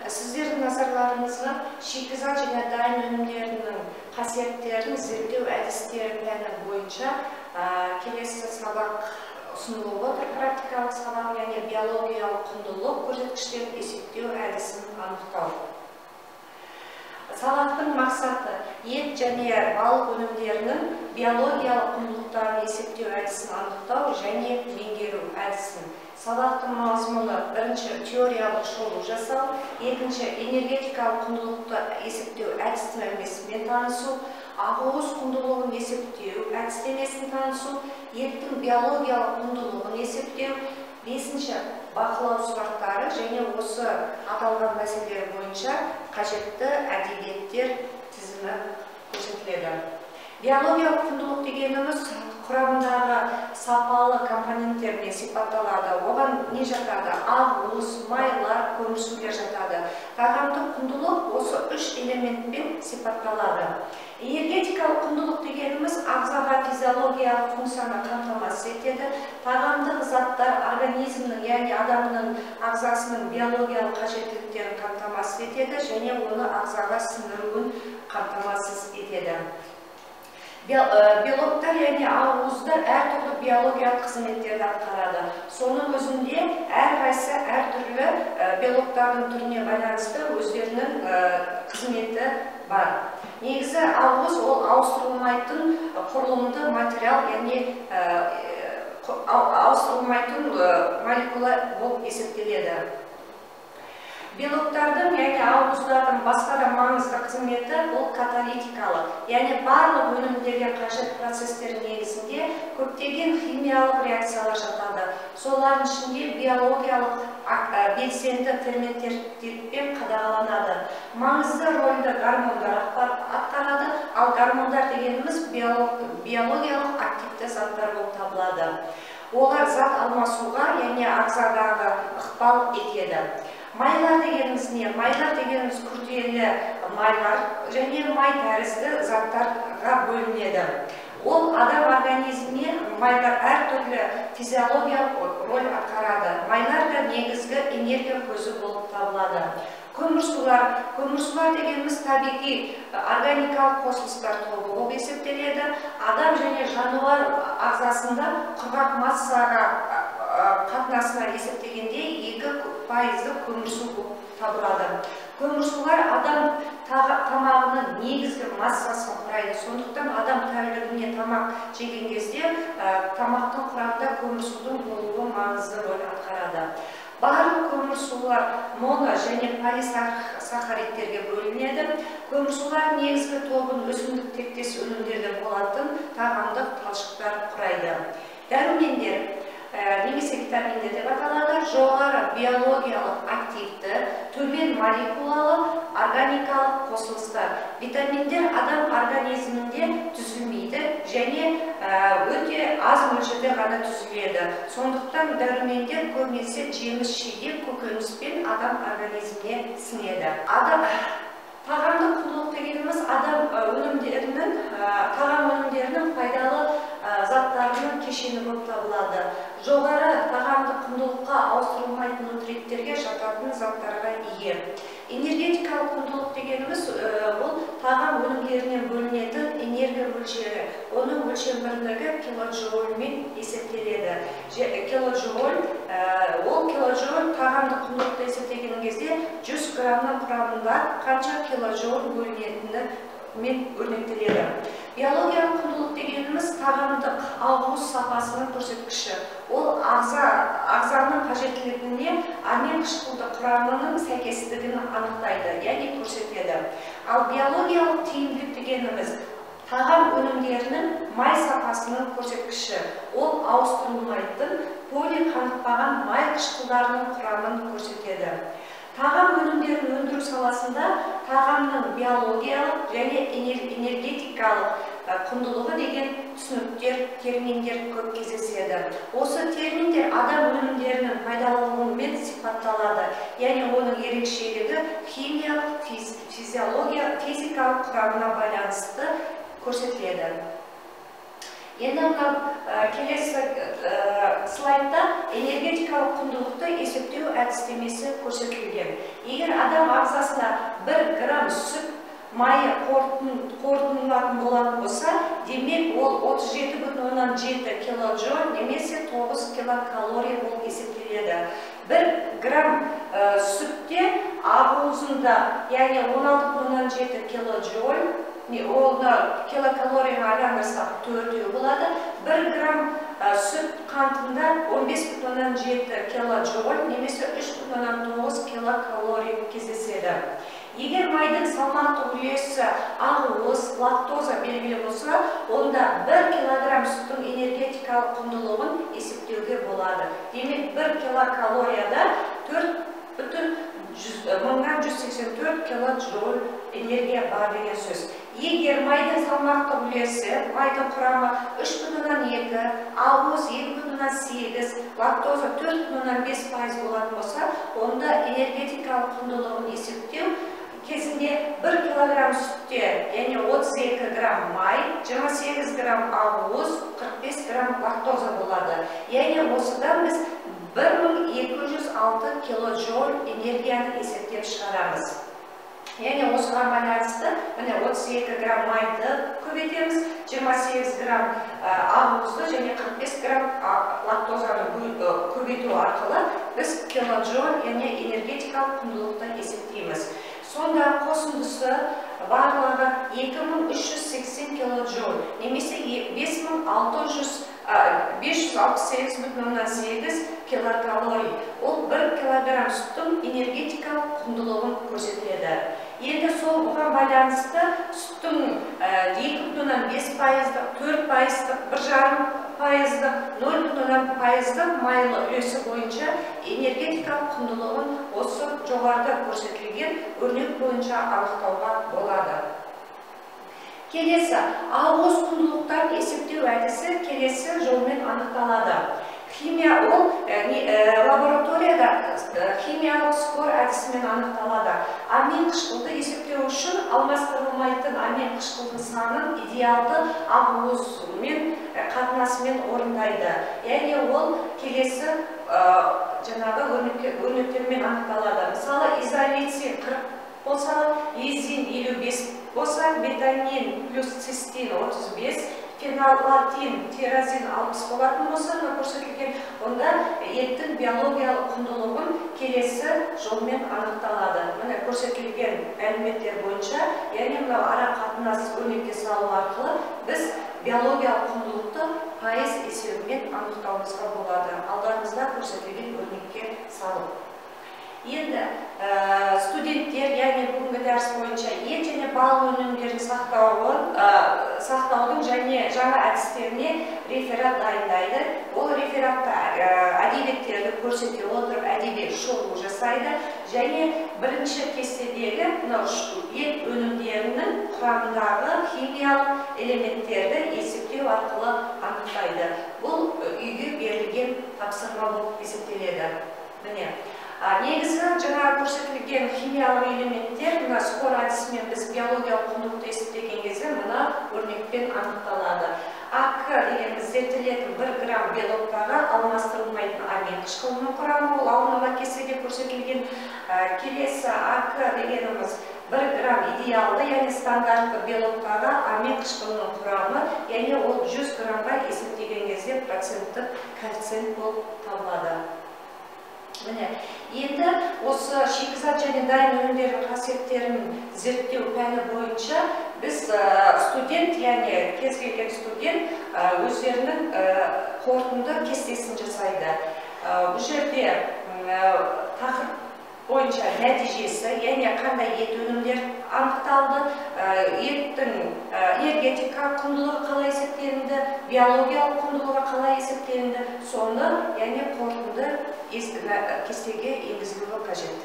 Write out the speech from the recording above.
Сіздердің назарларыңызға шикізат және дайын өнімдерінің қасиеттерін зерттеу әдістері пәні бойынша келесі сабақ ұсынылып отыр. Практикалық сабақ, яғни биологиялық құндылық көрсеткіштерін есептеу әдісін анықтау. Сабақтың мақсаты ет және балық өнімдерінің биологиялық құндылықтарын есептеу әдісін анықтау және меңгеру әдісін. Сабақтың мазмұны: бірінші, теориялық шолу жасау; екінші, энергетикалық құндылықты есептеу әдістемесімен танысу; ақуыз құндылығын есептеу әдістемесін танысу; еттің биологиялық құндылығын есептеу; бесінші, бақылау сұрақтары және осы аталған мәселелер бойынша қажетті әдебиеттер тізімі көрсетіледі. Биологиялық құндылық дегеніміз құрамындағы сапалы компоненттермен сипатталады. Оған не жатады? Ақуыз, майлар, көмірсулер жатады. Тағамдық құндылық осы үш элементпен сипатталады. Энергетикалық құндылық дегеніміз ағзаға физиологиялық функцияны қамтамасыз етеді. Тағамдық заттар организмнің, яғни адамның ағзасының биологиялық қажеттіліктерін қамтамасыз етеді және оны ағзаға сіңіруін қамтамасыз етеді. Белоктар, яғни ақуыздар әртүрлі биологиялық қызметтерді атқарады. Соның өзінде әрқайсысы әртүрлі белоктардың түріне байланысты өздерінің қызметі бар. Негізі ақуыз ол ауыстырылмайтын құрылымды материал, яғни ауыстырылмайтын молекула болып есептеледі. Белоктардың, яғни ақуыздардың басқа да маңызды қызметі ол каталитикалық, яғни барлық өнімдерге қажет процестер негізінде көптеген химиялық реакциялар жатады. Солардың ішінде биологиялық белсенді ферменттермен қадағаланады. Маңызды рөлді гормондар атқарады, ал гормондар дегеніміз биологиялық активті заттар болып табылады. Олар зат алмасуға, яғни ағзадағы ықпал етеді. Майлар дегеніміз не? Майлар дегеніміз күрделі майлар және май тәрізді заттарға бөлінеді. Ол адам организміне майлар әртүрлі физиологиялық рөл атқарады. Майлар да негізгі энергия көзі болып табылады. Көмірсулар дегеніміз табиғи органикалық қосылыстар тобы болып есептеледі. Адам және жануар ағзасында құрғақ массаға қатынасына есептегенде 2% көмірсу болып табылады. Көмірсулар адам тамағының негізгі массасын құрайды. Сондықтан адам тәулігіне тамақ жеген кезде тамақтың құрамында көмірсудың болуы маңызды рөл атқарады. Барлық көмірсулар моно және полисахаридтерге бөлінеді. Көмірсулар негізгі тобын өсімдік тектес өнімдерден болатын тағамдық талшықтар құрайды. Дәрумендер немесе витаминдер деп аталады. Жоғары биологиялық активті, төмен молекулалы органикалық қосылыстар. Витаминдер адам организмінде түзілмейді және өте аз мөлшерде ғана түзіледі. Сондықтан дәрумендер көбінесе жеміс-жидек, көкөніспен адам организміне сіңеді. Тағамдық құндылық дегеніміз тағам өнімдерінің пайдалы заттарының кешені болып табылады. Жоғары тағамдық құндылыққа ауыстырылмайтын нутриттерге жататын заттарға ие. Энергетикалық құндылық дегеніміз ол тағам өнімдерінен бөлінетін энергия мөлшері. Оның өлшем бірлігі килоджоульмен есептеледі. Килоджоуль тағамдық құндылықты есептеген кезде 100 грамның құрамында қанша килоджоуль бөлінетінімен өрнектеледі. Биологиялық құндылық дегеніміз тағамдық ақуыз сапасының көрсеткіші. Ол ағзаның қажеттілігіне амин қышқылды құрамының сәйкестігін анықтайды, яғни көрсетеді. Ал биологиялық тиімділік дегеніміз тағам өнімдерінің май сапасының көрсеткіші. Ол ауыстырылмайтын полиқанықпаған май қышқылдарының құрамын көрсетеді. Тағам өнімдерін өндіру саласында тағамның биологиялық және энергетикалық құндылығы деген түсініктер, терминдер көп кездеседі. Осы терминдер адам өнімдерінің пайдалануымен сипатталады. Яғни оның ерекшелігі химиялық, физикалық құрамына байланысты көрсетіледі. Енді келесі слайдта энергетикалық құндылықты есептеу әдістемесі көрсетілген. Егер адам арасында 1 грамм сүт майы қорытылатын болатын болса, демек ол 37,7 килоджоуль немесе 9 килокалория болып есептеледі. 1 грамм сүтте ақуызында, яғни 16,7 килоджоуль, оны килокалорияға айландырсақ 4 болады. 1 грамм сүт қантында 15,7 килоджоуль немесе 3,9 килокалория кездеседі. Егер майдың салмақтық үлесі ақуыз, лактоза белгілі болса, онда 1 килограмм сүттің энергетикалық құндылығын есептеуге болады. Демек 1 килокалорияда 4,184 килоджоуль энергия бар деген сөз. Егер майдың салмақтық үлесі, майдың құрамы 3,2, ақуыз 2,8, лактоза 4,5% болатын болса, онда энергетикалық құндылығын есептеу кезінде 1 килограмм сүтте, яғни 32 грамм май, 28 грамм ақуыз, 45 грамм лактоза болады. Яғни осыдан біз 1206 килоджоуль энергияны есептеп шығарамыз. Яғни осыған байланысты 32 грамм майды көбейтеміз, 28 грамм ақуызды және 45 грамм лактозаны көбейту арқылы біз килоджоуль, яғни энергетикалық құндылықты есептейміз. Сонда қосындысы барлығы 2380 килоджоуль, немесе 568,8 килокалорий. Ол 1 килограмм сүттің энергетикалық құндылығын көрсетеді. Енді сол бұған байланысты сүттің 2,5%, 4%, 1,5%, 0,5% майлы үлесі бойынша энергетикалық құндылығын осы жоғарыда көрсетілген өрнек бойынша анықтауға болады. Келесі, ақуыз құндылықтарын есептеу әдісі келесі жолмен анықталады. Химия ол лабораторияда химиялық скор әдісімен анықталады. Амин қышқылды есептеу үшін алмастырылмайтын амин қышқылдың санын идеалды ақуызмен қатынасымен орындайды. Яғни ол келесі жаңағы өрнектермен анықталады. Мысалы, изолицин 40 болса, лизин 55 болса, бетанин плюс цистин 35, фенолатин, тиразин 60 болатын болса, көрсетілген, онда еттің биологиялық құндылығын келесі жолмен анықталады. Міне көрсетілген мәліметтер бойынша, яғни ара қатынас өрнекке салу арқылы біз биологиялық құндылықты пайыз есебімен анықтауымызға болады. Алдарыңызда көрсетілген өрнекке салып. Енді студенттер, яғни бүгінгі дәріс бойынша ет және балық өнімдерін сақтаудың және жаңа әдістеріне реферат дайындайды. Ол рефератта әдебиеттерді көрсете отырып әдеби шолу жасайды және бірінші кестедегі ет өнімдерінің құрамындағы химиялық элементтерді есептеу арқылы анықтайды. Бұл үйге берілген тапсырма болып есептеледі. Міне. Негізі жаңа көрсетілген химиялық элементтер, мына скор әдісімен біз биологиялық құндылықты есептеген кезде мына өрнекпен анықталады. АК дегеніміз зерттелетін 1 грамм белоктағы алмастырылмайтын амин қышқылының құрамы, ол алдыңғы кестеде көрсетілген. Келесі АК дегеніміз 1 грамм идеалды, яғни стандартты белоктағы амин қышқылының құрамы, яғни ол 100 граммға есептеген кезде проценттік коэффициент болып табылады. Міне, енді осы шикізат және дайын өнімдердің қасиеттерін зерттеу пәні бойынша біз студент, яғни кез келген студент өздерінің қорытынды кестесін жасайды. Бұл жерде тақырып бойынша нәтижесі, яғни қандай ет өнімдер анықталды, еттің энергетика құндылығы қалай есептелінді, биологиялық құндылығы қалай есептелінді, соны, яғни қорытынды кестеге енгізілуі қажет.